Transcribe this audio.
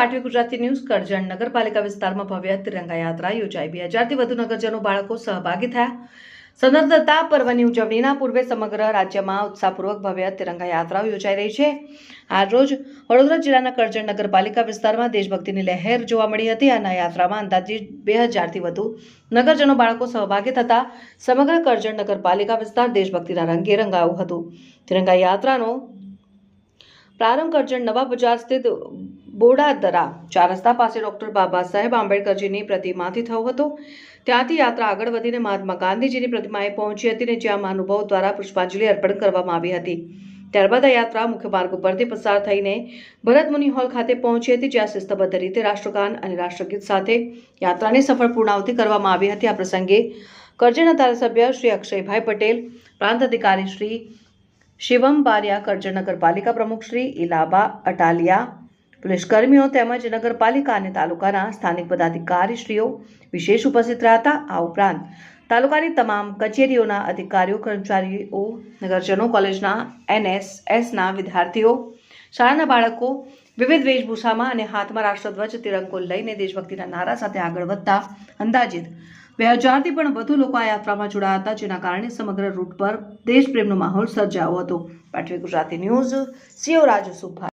પાટવી Gujarati news Karjan નગરપાલિકા વિસ્તારમાં ભવ્ય તિરંગા યાત્રા યોજાઈ 2000થી વધુ નગરજનો બાળકો સહભાગી થયા। સ્વતંત્રતા પર્વની ઉજવણીના પૂર્વે સમગ્ર રાજ્યમાં ઉત્સાહપૂર્વક ભવ્ય તિરંગા યાત્રાઓ યોજાઈ રહી છે। આજરોજ વડોદરા જિલ્લાના કરજણ નગરપાલિકા વિસ્તારમાં દેશભક્તિની લહેર જોવા મળી હતી। આ યાત્રામાં અંદાજિત 2000થી વધુ નગરજનો બાળકો સહભાગી થતા સમગ્ર કરજણ નગરપાલિકા વિસ્તાર દેશભક્તિના રંગે રંગાયું હતું। તિરંગા યાત્રાનો પ્રારંભ કરજણ નવા બજાર સ્થિત બોડાદરા 4 રસ્તા પાસે ડોક્ટર બાબા સાહેબ આંબેડકરજીની પ્રતિમાથી થયો હતો। ત્યાંથી યાત્રા આગળ વધીને મહાત્મા ગાંધીજીની પ્રતિમાએ પહોંચી હતી અને જ્યાં મહાનુભાવો દ્વારા પુષ્પાંજલિ અર્પણ કરવામાં આવી હતી। ત્યારબાદ આ યાત્રા મુખ્ય માર્ગ ઉપરથી પસાર થઈને ભરતમુનિ હોલ ખાતે પહોંચી હતી, જ્યાં શિસ્તબદ્ધ રીતે રાષ્ટ્રગાન અને રાષ્ટ્રગીત સાથે યાત્રાની સફળ પૂર્ણાહુતિ કરવામાં આવી હતી। આ પ્રસંગે કરજણના ધારાસભ્ય શ્રી અક્ષયભાઈ પટેલ, પ્રાંત અધિકારી શ્રી શિવમ બારિયા, કરજણ નગરપાલિકા પ્રમુખ શ્રી ઇલાબા અટાલિયા, પોલીસ કર્મીઓ તેમજ નગરપાલિકા અને તાલુકાના સ્થાનિક પદાધિકારીશ્રીઓ વિશેષ ઉપસ્થિત રહ્યા હતા। આ ઉપરાંત તાલુકાની તમામ કચેરીઓના અધિકારીઓ, કર્મચારીઓ, નગરજનો, કોલેજના NSSના વિદ્યાર્થીઓ, શાળાના બાળકો વિવિધ વેશભૂષામાં અને હાથમાં રાષ્ટ્રધ્વજ તિરંગો લઈને દેશભક્તિના નારા સાથે આગળ વધતા અંદાજિત 2000થી પણ વધુ લોકો આ યાત્રામાં જોડાયા હતા, જેના કારણે સમગ્ર રૂટ પર દેશપ્રેમનો માહોલ સર્જાયો હતો। પાટવી ગુજરાતી ન્યૂઝ, સીઓ રાજસુભાઈ।